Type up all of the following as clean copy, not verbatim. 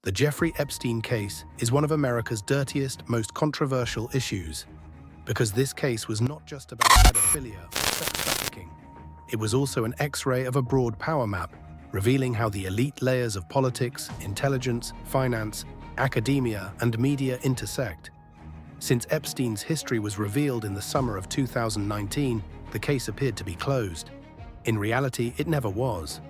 The Jeffrey Epstein case is one of America's dirtiest, most controversial issues, because this case was not just about pedophilia or sex trafficking. It was also an X-ray of a broad power map, revealing how the elite layers of politics, intelligence, finance, academia, and media intersect. Since Epstein's history was revealed in the summer of 2019, the case appeared to be closed. In reality, it never was.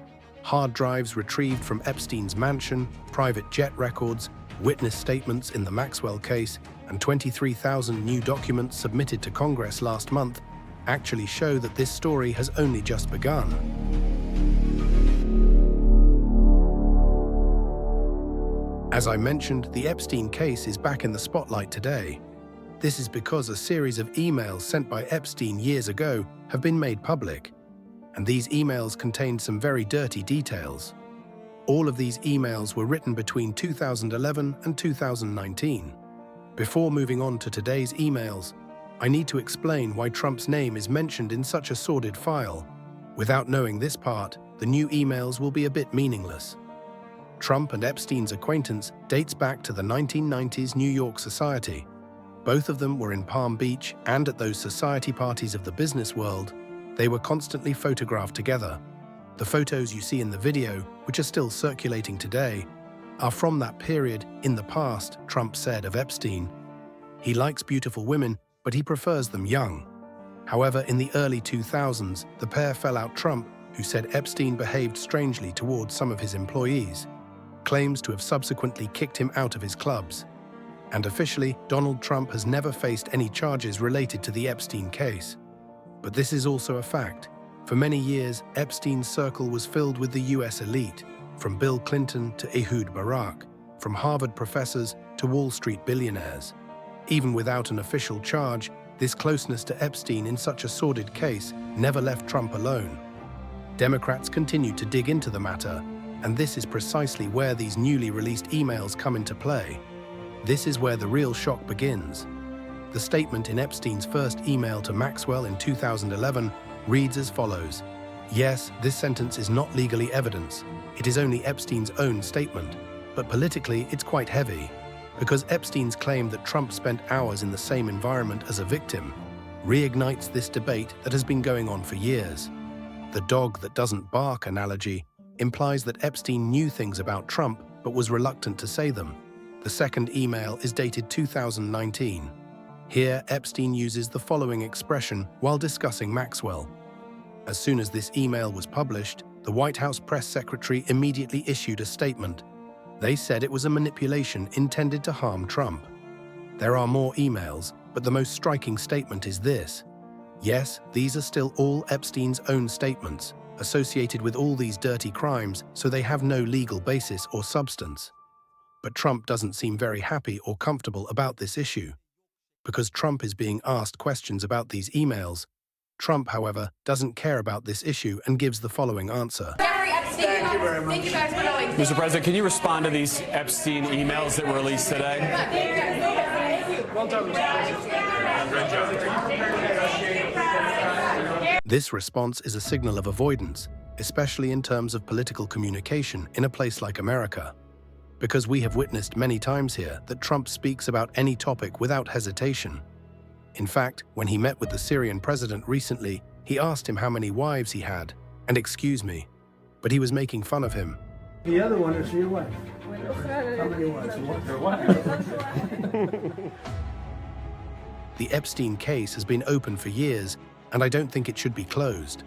Hard drives retrieved from Epstein's mansion, private jet records, witness statements in the Maxwell case, and 23,000 new documents submitted to Congress last month actually show that this story has only just begun. As I mentioned, the Epstein case is back in the spotlight today. This is because a series of emails sent by Epstein years ago have been made public, and these emails contained some very dirty details. All of these emails were written between 2011 and 2019. Before moving on to today's emails, I need to explain why Trump's name is mentioned in such a sordid file. Without knowing this part, the new emails will be a bit meaningless. Trump and Epstein's acquaintance dates back to the 1990s New York society. Both of them were in Palm Beach, and at those society parties of the business world, they were constantly photographed together. The photos you see in the video, which are still circulating today, are from that period. In the past, Trump said of Epstein, "He likes beautiful women, but he prefers them young." However, in the early 2000s, the pair fell out. Trump, who said Epstein behaved strangely towards some of his employees, claims to have subsequently kicked him out of his clubs. And officially, Donald Trump has never faced any charges related to the Epstein case. But this is also a fact. For many years, Epstein's circle was filled with the US elite, from Bill Clinton to Ehud Barak, from Harvard professors to Wall Street billionaires. Even without an official charge, this closeness to Epstein in such a sordid case never left Trump alone. Democrats continued to dig into the matter, and this is precisely where these newly released emails come into play. This is where the real shock begins. The statement in Epstein's first email to Maxwell in 2011 reads as follows: "Yes, this sentence is not legally evidence. It is only Epstein's own statement, but politically it's quite heavy, because Epstein's claim that Trump spent hours in the same environment as a victim reignites this debate that has been going on for years. The dog that doesn't bark analogy implies that Epstein knew things about Trump but was reluctant to say them." The second email is dated 2019. Here, Epstein uses the following expression while discussing Maxwell. As soon as this email was published, the White House press secretary immediately issued a statement. They said it was a manipulation intended to harm Trump. There are more emails, but the most striking statement is this: "Yes, these are still all Epstein's own statements, associated with all these dirty crimes, so they have no legal basis or substance." But Trump doesn't seem very happy or comfortable about this issue. Because Trump is being asked questions about these emails, Trump, however, doesn't care about this issue and gives the following answer. Jeffrey Epstein, thank you very much. Thank you guys for knowing. Mr. President, can you respond to these Epstein emails that were released today? Well done, This response is a signal of avoidance, especially in terms of political communication in a place like America. Because we have witnessed many times here that Trump speaks about any topic without hesitation. In fact, when he met with the Syrian president recently, he asked him how many wives he had, and excuse me, but he was making fun of him. The other one is your wife. How many wives? Your wife. The Epstein case has been open for years, and I don't think it should be closed.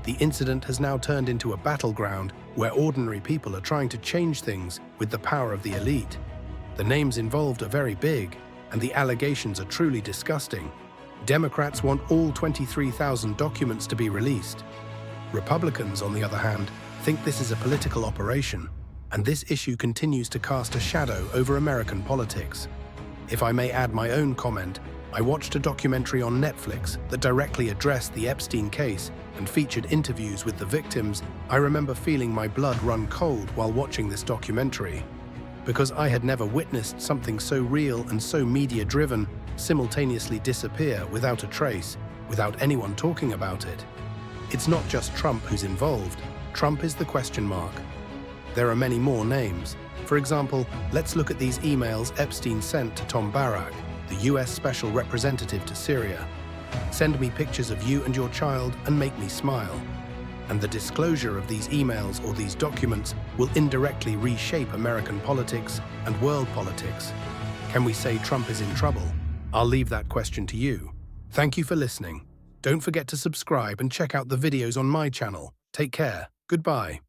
The incident has now turned into a battleground where ordinary people are trying to change things with the power of the elite. The names involved are very big, and the allegations are truly disgusting. Democrats want all 23,000 documents to be released. Republicans, on the other hand, think this is a political operation, and this issue continues to cast a shadow over American politics. If I may add my own comment, I watched a documentary on Netflix that directly addressed the Epstein case and featured interviews with the victims. I remember feeling my blood run cold while watching this documentary, because I had never witnessed something so real and so media-driven simultaneously disappear without a trace, without anyone talking about it. It's not just Trump who's involved. Trump is the question mark. There are many more names. For example, let's look at these emails Epstein sent to Tom Barak, the US Special Representative to Syria. Send me pictures of you and your child and make me smile. And the disclosure of these emails or these documents will indirectly reshape American politics and world politics. Can we say Trump is in trouble? I'll leave that question to you. Thank you for listening. Don't forget to subscribe and check out the videos on my channel. Take care. Goodbye.